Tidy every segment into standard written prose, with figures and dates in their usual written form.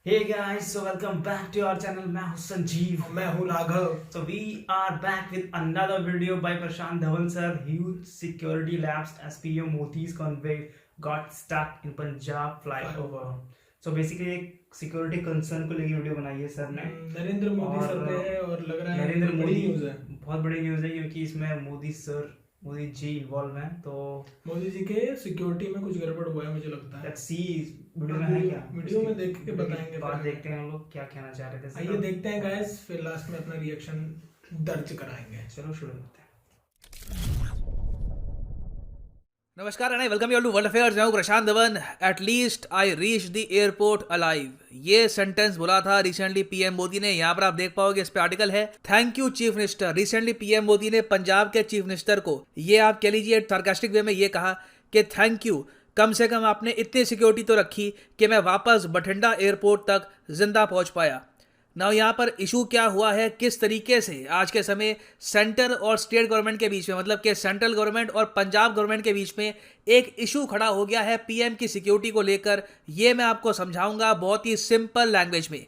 Hey guys, so welcome back to our channel. मैं हूँ संजीव. मैं हूँ Raghav. So we are back with another video by Prashant Dhawan sir. Huge security lapse as PM Modi's convoy got stuck in Punjab flyover. So basically एक security concern को लेके video बनाई है sir ने. नरेंद्र मोदी सर पे है और लग रहा है नरेंद्र मोदी न्यूज़ है. बहुत बड़ी न्यूज़ है क्योंकि इसमें मोदी जी इन्वॉल्व हैं. तो मोदी जी के सिक्योरिटी में कुछ गड़बड़ हुआ है मुझे लगता है. लेट्स सी वीडियो में है क्या. वीडियो में देख के बताएंगे. बात देखते हैं हम लोग क्या कहना चाह रहे थे. आइए देखते हैं गाइस, फिर लास्ट में अपना रिएक्शन दर्ज कराएंगे. चलो शुरू करते हैं. नमस्कार and welcome you all to world affairs. मैं हूं Prashant Dhawan. At least I reach the airport alive. ये सेंटेंस बोला था रिसेंटली पीएम मोदी ने. यहाँ पर आप देख पाओगे इस पे आर्टिकल है. Thank you chief minister. Recently PM Modi ने पंजाब के चीफ मिनिस्टर को ये आप कह लीजिए सार्कास्टिक वे में ये कहा कि थैंक यू, कम से कम आपने इतनी सिक्योरिटी तो रखी कि मैं वापस बठिंडा एयरपोर्ट तक जिंदा पहुंच पाया. ना यहाँ पर इशू क्या हुआ है, किस तरीके से आज के समय सेंटर और स्टेट गवर्नमेंट के बीच में, मतलब कि सेंट्रल गवर्नमेंट और पंजाब गवर्नमेंट के बीच में एक इशू खड़ा हो गया है पीएम की सिक्योरिटी को लेकर, ये मैं आपको समझाऊंगा बहुत ही सिंपल लैंग्वेज में.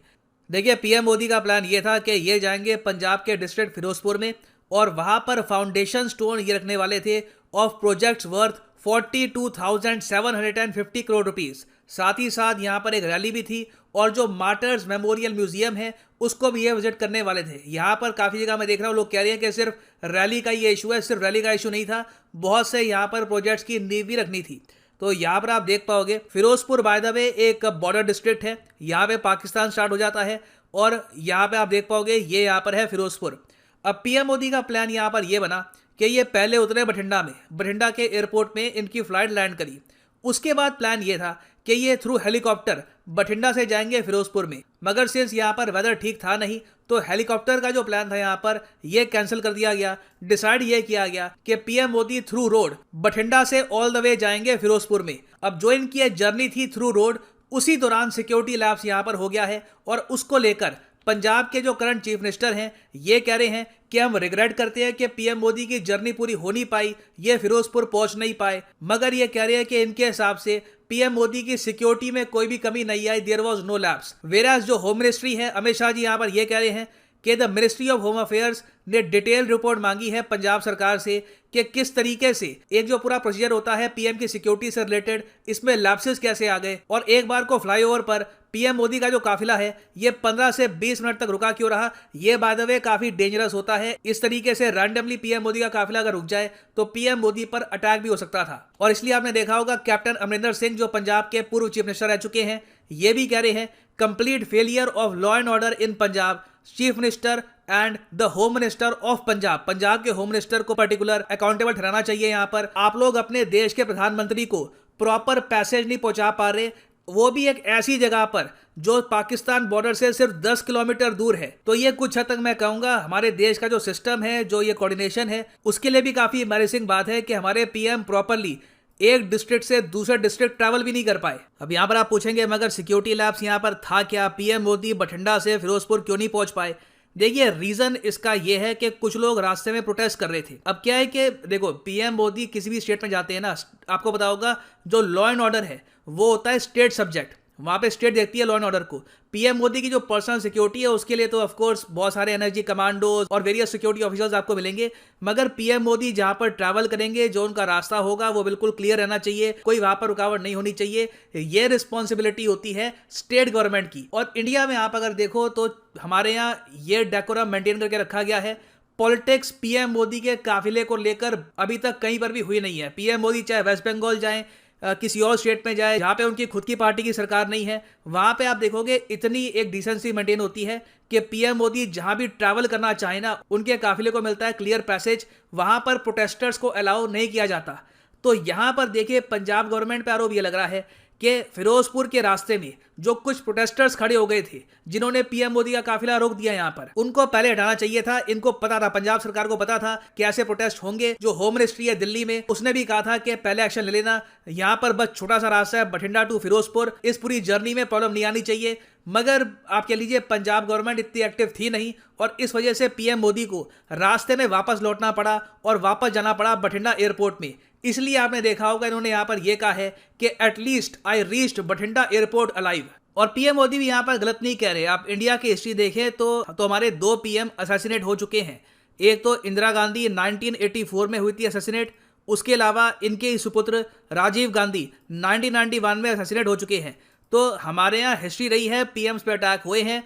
देखिए, पीएम मोदी का प्लान ये था कि ये जाएंगे पंजाब के डिस्ट्रिक्ट फिरोजपुर में और वहाँ पर फाउंडेशन स्टोन ये रखने वाले थे of projects worth 42,750 crore rupees. साथ ही साथ यहाँ पर एक रैली भी थी और जो मार्टर्स मेमोरियल म्यूजियम है उसको भी ये विजिट करने वाले थे. यहाँ पर काफ़ी जगह मैं देख रहा हूँ लोग कह रहे हैं कि सिर्फ रैली का ये इशू है. सिर्फ रैली का इशू नहीं था, बहुत से यहाँ पर प्रोजेक्ट्स की नींव भी रखनी थी. तो यहाँ पर आप देख पाओगे फिरोजपुर बाय द वे एक बॉर्डर डिस्ट्रिक्ट है. यहाँ पे पाकिस्तान स्टार्ट हो जाता है और यहाँ पे आप देख पाओगे ये यहाँ पर है फिरोजपुर. अब पीएम मोदी का प्लान यहाँ पर ये बना कि ये पहले उतरे बठिंडा में, बठिंडा के एयरपोर्ट में इनकी फ्लाइट लैंड करी. उसके बाद प्लान ये था कि ये थ्रू हेलीकॉप्टर बठिंडा से जाएंगे फिरोजपुर में. मगर सिंस यहाँ पर वेदर ठीक था नहीं तो हेलीकॉप्टर का जो प्लान था यहाँ पर ये कैंसिल कर दिया गया. डिसाइड ये किया गया कि PM Modi through road Bathinda से ऑल द वे जाएंगे फिरोजपुर में. अब जो इनकी जर्नी थी थ्रू रोड, उसी दौरान सिक्योरिटी लैप्स यहाँ पर हो गया है और उसको लेकर पंजाब के जो करंट चीफ मिनिस्टर हैं ये कह रहे हैं कि हम रिग्रेट करते हैं कि पीएम मोदी की जर्नी पूरी हो नहीं पाई, ये फिरोजपुर पहुंच नहीं पाए. मगर ये कह रहे हैं कि इनके हिसाब से पीएम मोदी की सिक्योरिटी में कोई भी कमी नहीं आई. There was no lapse. Whereas जो होम मिनिस्ट्री है, अमित शाह जी यहाँ पर ये कह रहे हैं कि the ministry of home affairs ने डिटेल रिपोर्ट मांगी है पंजाब सरकार से कि किस तरीके से एक जो पूरा प्रोसीजर होता है पीएम की सिक्योरिटी से रिलेटेड, इसमें लैप्सेस कैसे आ गए और एक बार को फ्लाईओवर पर पीएम मोदी का जो काफिला है ये 15 से 20 मिनट तक रुका क्यों रहा. ये बाय द वे काफी डेंजरस होता है. इस तरीके से रैंडमली पीएम मोदी का काफिला अगर रुक जाए तो पीएम मोदी पर अटैक भी हो सकता था. और इसलिए आपने देखा होगा कैप्टन अमरिंदर सिंह जो पंजाब के पूर्व चीफ मिनिस्टर रह चुके हैं, ये भी कह रहे हैं complete failure of law and order in Punjab. Chief minister and the home minister of Punjab, Punjab के होम मिनिस्टर को पर्टिकुलर अकाउंटेबल ठहराना चाहिए. यहाँ पर आप लोग अपने देश के प्रधानमंत्री को प्रॉपर पैसेज नहीं पहुंचा पा रहे, वो भी एक ऐसी जगह पर जो पाकिस्तान बॉर्डर से सिर्फ 10 किलोमीटर दूर है. तो ये कुछ हद तक मैं कहूंगा हमारे देश का जो सिस्टम है, जो ये कोऑर्डिनेशन है, उसके लिए भी काफी एम्बैरेसिंग बात है कि हमारे पीएम प्रॉपरली एक डिस्ट्रिक्ट से दूसरे डिस्ट्रिक्ट ट्रैवल भी नहीं कर पाए. अब यहाँ पर आप पूछेंगे मगर सिक्योरिटी लैप्स यहाँ पर था क्या, पीएम मोदी बठिंडा से फिरोजपुर क्यों नहीं पहुंच पाए. देखिए, रीजन इसका यह है कि कुछ लोग रास्ते में प्रोटेस्ट कर रहे थे. अब क्या है कि देखो, पीएम मोदी किसी भी स्टेट में जाते हैं ना, आपको पता होगा जो लॉ एंड ऑर्डर है वो होता है स्टेट सब्जेक्ट. वहां पे स्टेट देखती है लॉ एंड ऑर्डर को. पीएम मोदी की जो पर्सनल सिक्योरिटी है उसके लिए तो ऑफ कोर्स बहुत सारे एनर्जी कमांडोज और वेरियस सिक्योरिटी ऑफिसर्स आपको मिलेंगे. मगर पीएम मोदी जहां पर ट्रैवल करेंगे, जो उनका रास्ता होगा वो बिल्कुल क्लियर रहना चाहिए, कोई वहां पर रुकावट नहीं होनी चाहिए. ये रिस्पॉन्सिबिलिटी होती है स्टेट गवर्नमेंट की. और इंडिया में आप अगर देखो तो हमारे यहाँ ये डेकोरम मेंटेन करके रखा गया है. पॉलिटिक्स पीएम मोदी के काफिले को लेकर अभी तक कहीं पर भी हुई नहीं है. पीएम मोदी चाहे वेस्ट बंगाल जाएं, किसी और स्टेट में जाए जहाँ पे उनकी खुद की पार्टी की सरकार नहीं है, वहाँ पे आप देखोगे इतनी एक डिसेंसी मेंटेन होती है कि पीएम मोदी जहाँ भी ट्रैवल करना चाहे ना, उनके काफिले को मिलता है क्लियर पैसेज. वहाँ पर प्रोटेस्टर्स को अलाउ नहीं किया जाता. तो यहाँ पर देखिए पंजाब गवर्नमेंट पे आरोप ये लग रहा है कि फिरोजपुर के रास्ते में जो कुछ प्रोटेस्टर्स खड़े हो गए थे जिन्होंने पीएम मोदी का काफिला रोक दिया, यहाँ पर उनको पहले हटाना चाहिए था. इनको पता था, पंजाब सरकार को पता था कि ऐसे प्रोटेस्ट होंगे. जो होम मिनिस्ट्री है दिल्ली में, उसने भी कहा था कि पहले एक्शन ले लेना. यहाँ पर बस छोटा सा रास्ता है बठिंडा टू फिरोजपुर, इस पूरी जर्नी में प्रॉब्लम नहीं आनी चाहिए. मगर आप कह लीजिए पंजाब गवर्नमेंट इतनी एक्टिव थी नहीं और इस वजह से पीएम मोदी को रास्ते में वापस लौटना पड़ा और वापस जाना पड़ा बठिंडा एयरपोर्ट में. इसलिए आपने देखा होगा इन्होंने यहाँ पर यह कहा है कि at least I reached Bathinda airport alive. और पीएम मोदी भी यहाँ पर गलत नहीं कह रहे। आप इंडिया की हिस्ट्री देखें तो हमारे 2 पीएम असैसिनेट हो चुके हैं। एक तो इंदिरा गांधी 1984 में हुई थी असैसिनेट, उसके अलावा इनके सुपुत्र राजीव गांधी 1991 में असैसिनेट हो चुके हैं। तो हमारे यहाँ हिस्ट्री रही है, पीएम्स पे अटैक हुए हैं।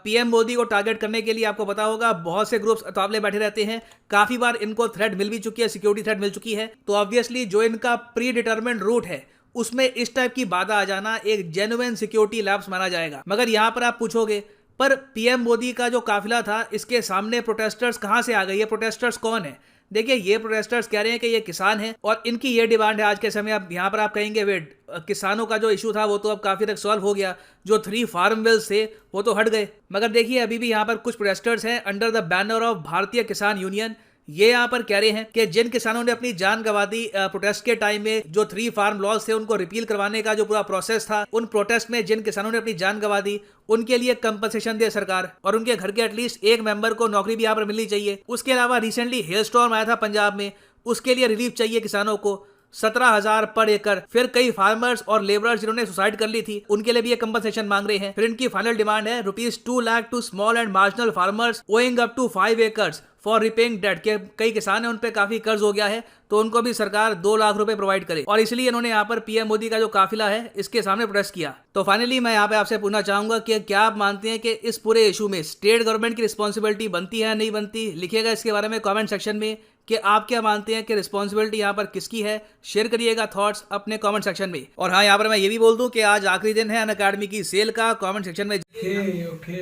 पीएम मोदी को टारगेट करने के लिए आपको पता होगा बहुत से ग्रुप्स अतावले बैठे रहते हैं। काफ़ी बार इनको थ्रेट मिल भी चुकी है, सिक्योरिटी थ्रेट मिल चुकी है। तो ऑब्वियसली जो इनका प्री डिटर्मिन्ड रूट है उसमें इस टाइप की बाधा आ जाना एक जेन्युइन सिक्योरिटी लैप्स माना जाएगा। मगर यहाँ पर आप पूछोगे पर पीएम मोदी का जो काफिला था इसके सामने प्रोटेस्टर्स कहाँ से आ गए? ये प्रोटेस्टर्स कौन है? देखिए, ये प्रोटेस्टर्स कह रहे हैं कि ये किसान हैं और इनकी ये डिमांड है आज के समय। अब यहाँ पर आप कहेंगे वेट, किसानों का जो इशू था वो तो अब काफी तक सॉल्व हो गया, जो 3 फार्म बिल्स थे वो तो हट गए। मगर देखिए, अभी भी यहाँ पर कुछ प्रोटेस्टर्स हैं अंडर द बैनर ऑफ भारतीय किसान यूनियन। ये यहाँ पर कह रहे हैं कि जिन किसानों ने अपनी जान गंवा दी प्रोटेस्ट के टाइम में, जो 3 फार्म लॉज थे उनको रिपील करवाने का जो पूरा प्रोसेस था, उन प्रोटेस्ट में जिन किसानों ने अपनी जान गंवा दी उनके लिए कंपनसेशन दे सरकार और उनके घर के एटलीस्ट एक मेंबर को नौकरी भी यहाँ पर मिलनी चाहिए। उसके अलावा रिसेंटली हेल स्टॉर्म आया था पंजाब में, उसके लिए रिलीफ चाहिए किसानों को 17,000 पर एकड़। फिर कई फार्मर्स और लेबरर्स जिन्होंने सुसाइड कर ली थी उनके लिए भी ये कंपनसेशन मांग रहे हैं। फिर इनकी फाइनल डिमांड है ₹2 lakh to small and marginal farmers owing up to 5 acres for repaying debt. के कई किसान हैं उन पे काफी कर्ज हो गया है तो उनको भी सरकार 2 लाख रुपए प्रोवाइड करे, और इसलिए इन्होंने यहाँ पर पीएम मोदी का जो काफिला है इसके सामने प्रोटेस्ट किया। तो फाइनली मैं यहाँ पे आपसे पूछना चाहूंगा कि क्या आप मानते हैं कि इस पूरे इशू में स्टेट गवर्नमेंट की रिस्पॉन्सिबिलिटी बनती है नहीं बनती? लिखिएगा इसके बारे में कॉमेंट सेक्शन में कि आप क्या मानते हैं कि रिस्पॉन्सिबिलिटी यहाँ पर किसकी है। शेयर करिएगा थॉट्स अपने कमेंट सेक्शन में। और हाँ, यहाँ पर मैं ये भी बोल दूं कि आज आखिरी दिन है अनअकैडमी की सेल का। कमेंट सेक्शन में ओके।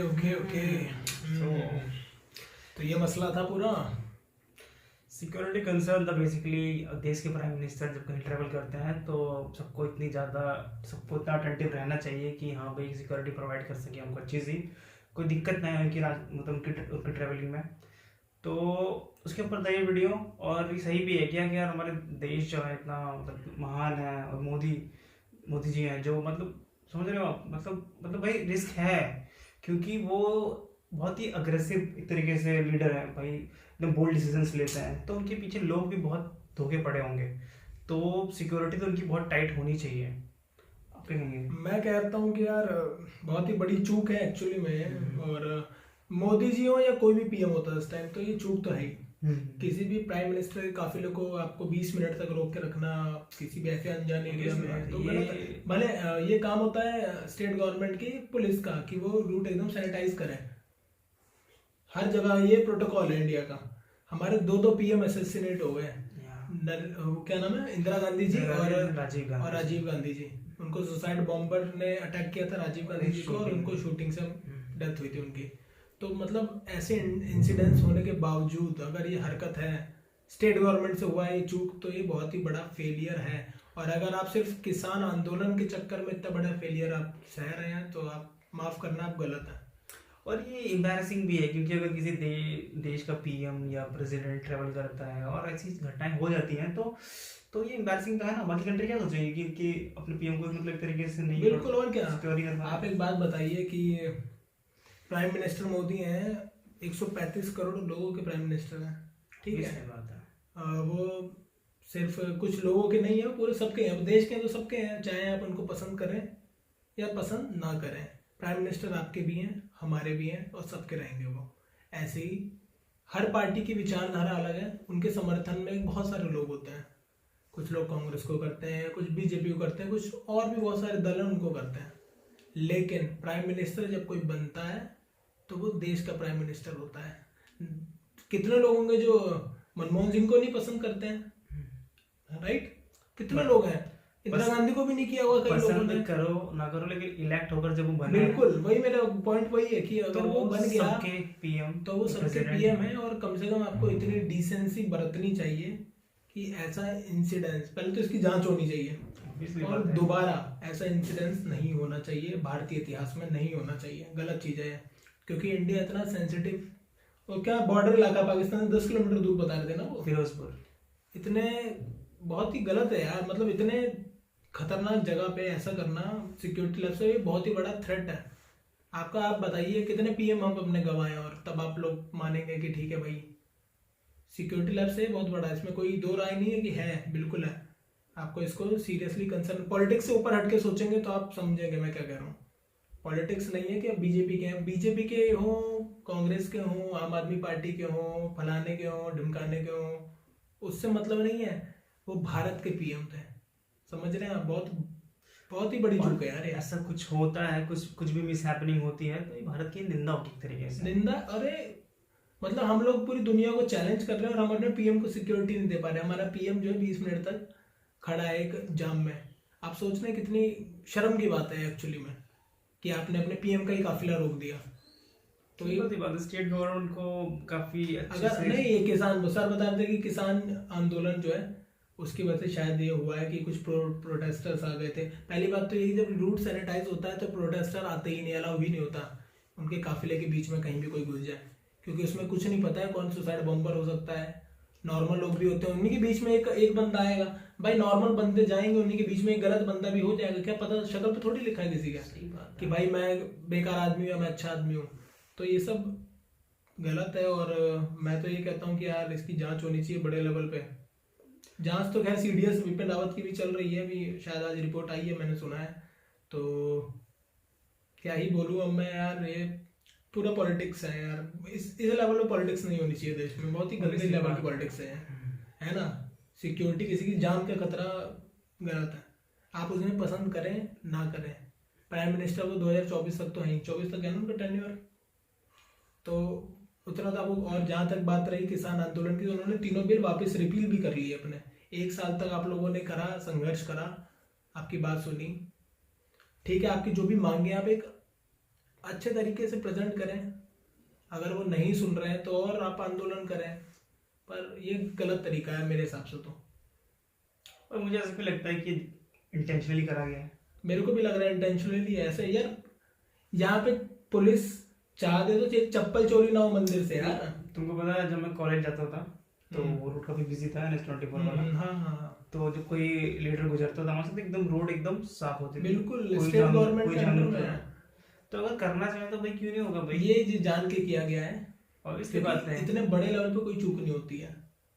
तो ये मसला था पूरा सिक्योरिटी कंसर्न था बेसिकली। देश के प्राइम मिनिस्टर जब कहीं ट्रैवल करते हैं तो सबको इतना अटेंटिव रहना चाहिए कि हाँ भाई सिक्योरिटी प्रोवाइड कर सके हमको अच्छी सी, कोई दिक्कत नहीं है मतलब उनकी ट्रैवलिंग में। तो उसके ऊपर था ये वीडियो, और ये सही भी है कि यार हमारे देश जो है इतना मतलब महान है, और मोदी जी हैं जो मतलब समझ रहे हो आप, मतलब भाई रिस्क है क्योंकि वो बहुत ही अग्रेसिव एक तरीके से लीडर है भाई, एकदम बोल्ड डिसीजंस लेते हैं। तो उनके पीछे लोग भी बहुत धोखे पड़े होंगे, तो सिक्योरिटी तो उनकी बहुत टाइट होनी चाहिए। आप क्या कहेंगे? मैं कहता हूँ कि यार बहुत ही बड़ी चूक है एक्चुअली में, और मोदी जी हो या कोई भी पीएम होता है इस टाइम, तो ये चूक तो है ही। किसी भी प्राइम मिनिस्टर के काफिले को आपको 20 मिनट तक रोक के रखना किसी भी ऐसे अनजान एरिया में तो गलत है। भले ये काम होता है स्टेट गवर्नमेंट की, पुलिस का, कि वो रूट एकदम सैनिटाइज करें। हर जगह ये प्रोटोकॉल है इंडिया का। हमारे 2 पीएम असैसिनेट हो गए, क्या नाम है, इंदिरा गांधी जी और राजीव गांधी जी। उनको सुसाइड बॉम्बर ने अटैक किया था राजीव गांधी जी को, और उनको शूटिंग से डेथ हुई थी उनकी। तो मतलब ऐसे इंसिडेंट्स होने के बावजूद अगर ये हरकत है स्टेट गवर्नमेंट से हुआ है ये चूक, तो ये बहुत ही बड़ा फेलियर है। और अगर आप सिर्फ किसान आंदोलन के चक्कर में इतना बड़ा फेलियर आप सह रहे हैं तो आप माफ करना, आप गलत है। और ये एम्बैरेसिंग भी है क्योंकि अगर किसी देश का पीएम या प्रेसिडेंट ट्रेवल करता है और ऐसी घटनाएं हो जाती हैं तो ये एम्बैरेसिंग तो है ना। बाकी कंट्री क्या सोचेगी कि अपने पीएम को मतलब एक तरीके से नहीं, बिल्कुल। और क्या, आप एक बात बताइए कि प्राइम मिनिस्टर मोदी हैं, 135 करोड़ लोगों के प्राइम मिनिस्टर हैं, ठीक है, बात है। वो सिर्फ कुछ लोगों के नहीं है, पूरे सबके हैं। अब देश के तो सबके हैं, चाहे आप उनको पसंद करें या पसंद ना करें। प्राइम मिनिस्टर आपके भी हैं, हमारे भी हैं, और सबके रहेंगे वो। ऐसे ही हर पार्टी की विचारधारा अलग है, उनके समर्थन में बहुत सारे लोग होते हैं। कुछ लोग कांग्रेस को करते हैं, कुछ बीजेपी को करते हैं, कुछ और भी बहुत सारे दल हैं उनको करते हैं। लेकिन प्राइम मिनिस्टर जब कोई बनता है तो वो देश का प्राइम मिनिस्टर होता है। कितने लोग होंगे जो मनमोहन सिंह को नहीं पसंद करते हैं, राइट? कितने लोग हैं, इंदिरा गांधी को भी नहीं किया होगा कई लोगों ने। करो ना करो, लेकिन इलेक्ट होकर जब वो बने, बिल्कुल वही मेरा पॉइंट वही है कि अगर वो बन गया सबके पीएम, तो वो सबके पीएम है। और कम से कम आपको इतनी डिसेंसी बरतनी चाहिए कि ऐसा इंसिडेंस, पहले तो इसकी जांच होनी चाहिए और दोबारा ऐसा इंसिडेंस नहीं होना चाहिए, भारतीय इतिहास में नहीं होना चाहिए। गलत चीज है क्योंकि इंडिया इतना सेंसिटिव, और क्या बॉर्डर इलाका पाकिस्तान 10 किलोमीटर दूर बता रहे थे ना वो, फिरोजपुर, इतने बहुत ही गलत है यार। मतलब इतने खतरनाक जगह पे ऐसा करना सिक्योरिटी लेवल से बहुत ही बड़ा थ्रेट है आपका। आप बताइए कितने पीएम हम अपने गंवाए, और तब आप लोग मानेंगे कि ठीक है भाई सिक्योरिटी लैब से बहुत बड़ा है, इसमें कोई दो राय नहीं है कि है, बिल्कुल है। आपको इसको सीरियसली कंसर्न, पॉलिटिक्स से ऊपर हटके सोचेंगे तो आप समझेंगे मैं क्या कह रहा हूँ। पॉलिटिक्स नहीं है कि बीजेपी के हैं, बीजेपी के हों, कांग्रेस के हों, आम आदमी पार्टी के हों, फलाने के हों, ढिमकाने के हों, उससे मतलब नहीं है। वो भारत के पीएम थे, समझ रहे हैं आप? बहुत बहुत ही बड़ी चूक है यार ये। ऐसा कुछ होता है, कुछ भी मिस हैपनिंग होती है तो ये भारत की निंदा होगी एक तरीके से। निंदा, अरे मतलब हम लोग पूरी दुनिया को चैलेंज कर रहे हैं और हम अपने पीएम को सिक्योरिटी नहीं दे पा रहे। हमारा पीएम जो है 20 मिनट तक खड़ा है एक जाम में। आप सोच रहे हैं कितनी शर्म की बात है एक्चुअली में कि आपने अपने पीएम का ही काफिला रोक दिया। तो ये बात स्टेट गवर्नमेंट को काफी अच्छे अगर से नहीं, ये किसान सर बता रहे थे कि किसान आंदोलन जो है उसकी वजह से शायद ये हुआ है कि कुछ प्रोटेस्टर्स आ गए थे। पहली बात तो यही, जब रूट सैनिटाइज होता है तो प्रोटेस्टर आते ही नहीं, अलाउ ही नहीं होता उनके काफिले के बीच में कहीं भी कोई घुस जाए, क्योंकि उसमें कुछ नहीं पता है कौन सुसाइड बॉम्बर हो सकता है। नॉर्मल लोग भी होते हैं, उन्हीं के बीच में एक बंदा आएगा भाई, नॉर्मल बंदे जाएंगे, उन्हीं के बीच में एक गलत बंदा भी हो जाएगा, क्या पता शक्ल पे थोड़ी लिखा है किसी का कि भाई मैं बेकार आदमी हूँ या मैं अच्छा आदमी हूँ। तो ये सब गलत है और मैं तो ये कहता हूँ कि यार इसकी जांच होनी चाहिए बड़े लेवल पे। जांच तो खैर सीडीएस विपिन रावत की भी चल रही है, अभी शायद आज रिपोर्ट आई है मैंने सुना है। तो क्या ही बोलूँ अब मैं यार, ये पूरा पॉलिटिक्स है यार। इस लेवल पे पॉलिटिक्स नहीं होनी चाहिए देश में, बहुत ही गंदे लेवल की पॉलिटिक्स है ना। सिक्योरिटी, किसी की जान का खतरा गलत है। आप उन्हें पसंद करें ना करें, प्राइम मिनिस्टर को 2024 तक तो है, 24 तक है ना उनका टेन्योर, तो उतना तो आपको। और जहाँ तक बात रही किसान आंदोलन की, तो उन्होंने तीनों बिल वापस रिपील भी कर लिए अपने। 1 साल तक आप लोगों ने करा, संघर्ष करा, आपकी बात सुनी, ठीक है, आपकी जो भी मांगे आप एक अच्छे तरीके से प्रेजेंट करें। अगर वो नहीं सुन रहे हैं तो और आप आंदोलन करें, पर ये गलत तरीका है मेरे हिसाब से तो। और मुझे ऐसा भी लगता है कि इंटेंशनली करा गया है। मेरे को भी लग रहा है इंटेंशनली ऐसे यार। यहाँ पे पुलिस चाह दे तो चप्पल चोरी ना हो मंदिर से यार। तुमको पता है जब मैं कॉलेज जाता था तो वो रोड काफी बिजी था NH24 वाला। हाँ। तो जब कोई लीडर गुजरता था हमारे साथ, एकदम रोड एकदम साफ होती थी, बिल्कुल स्टेट गवर्नमेंट कोई के जान अंडर नहीं में है। तो अगर करना चाहे तो भाई क्यों नहीं होगा भाई। ये जान के किया गया है और इसकी बात है, इतने बड़े लेवल पे कोई चूक नहीं होती है।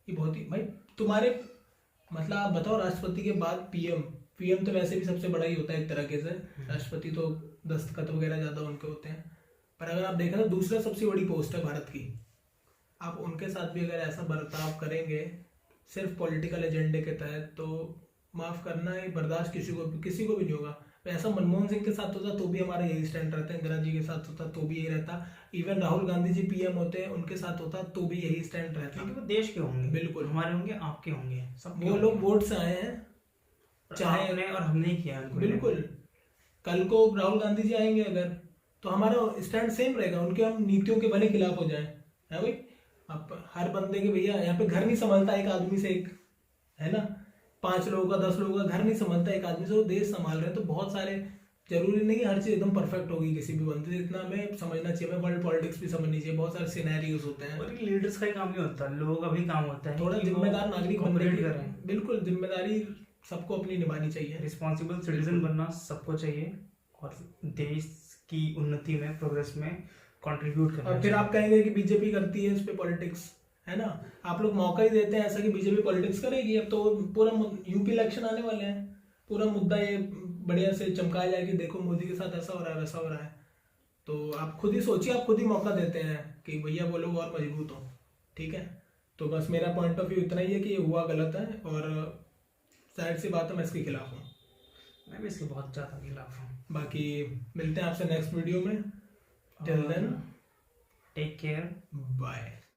ये बहुत ही भाई तुम्हारे मतलब आप बताओ, राष्ट्रपति के बाद पीएम तो वैसे भी सबसे बड़ा ही होता है एक तरीके से। राष्ट्रपति तो दस्तखत वगैरह ज्यादा उनके होते हैं, पर अगर आप देखें तो दूसरा सबसे बड़ी पोस्ट है भारत की। आप उनके साथ भी अगर ऐसा बर्ताव करेंगे सिर्फ पॉलिटिकल एजेंडे के तहत, तो माफ करना है, बर्दाश्त किसी को भी नहीं होगा। ऐसा मनमोहन सिंह के साथ होता तो भी हमारा यही स्टैंड रहता, इंदिरा जी के साथ होता तो भी यही रहता, इवन राहुल गांधी जी पीएम होते हैं उनके साथ होता तो भी यही स्टैंड रहता। क्योंकि वो देश के होंगे, बिल्कुल हमारे होंगे, आपके होंगे, सब वो लोग वोट से आए हैं, चाहे उन्हें और हमने ही किया उनको। बिल्कुल। कल को राहुल गांधी जी आएंगे अगर, तो हमारा स्टैंड सेम रहेगा, उनके हम नीतियों के भले खिलाफ हो जाए, है भाई। आप हर बंदे के भैया यहाँ पे घर नहीं संभलता एक आदमी से, एक है ना, 5 लोगों का 10 लोगों का घर नहीं संभलता एक आदमी से। वो देश संभाल रहे हैं तो बहुत सारे, जरूरी नहीं हर चीज एकदम परफेक्ट होगी किसी भी बंदे से। इतना हमें समझना चाहिए, हमें वर्ल्ड पॉलिटिक्स भी समझनी चाहिए, बहुत सारे सिनेरियोज होते हैं। और लीडर्स का ही काम नहीं होता, लोगों का भी काम होता है थोड़ा कि वो जिम्मेदार नागरिक बनने cooperate की, करें। बिल्कुल जिम्मेदारी सबको अपनी निभानी चाहिए। रिस्पॉन्सिबल सिटीजन बनना सबको चाहिए और देश की उन्नति में, प्रोग्रेस में कंट्रीब्यूट करना और फिर आप कहेंगे कि बीजेपी करती है इस पे पॉलिटिक्स, है ना। आप लोग मौका ही देते हैं ऐसा कि बीजेपी पॉलिटिक्स करेगी। अब तो पूरा यूपी इलेक्शन आने वाले हैं, पूरा मुद्दा ये बढ़िया से चमकाया जाए कि देखो मोदी के साथ ऐसा हो रहा है वैसा हो रहा है। तो आप खुद ही सोचिए, आप खुद ही मौका देते हैं कि भैया वो लोग और मजबूत हो, ठीक है। तो बस मेरा पॉइंट ऑफ व्यू इतना ही है कि ये हुआ गलत है और जाहिर सी बात है मैं इसके खिलाफ हूँ। मैं भी इसके बहुत ज़्यादा खिलाफ हूँ। बाकी मिलते हैं आपसे नेक्स्ट वीडियो में, till then take care, bye.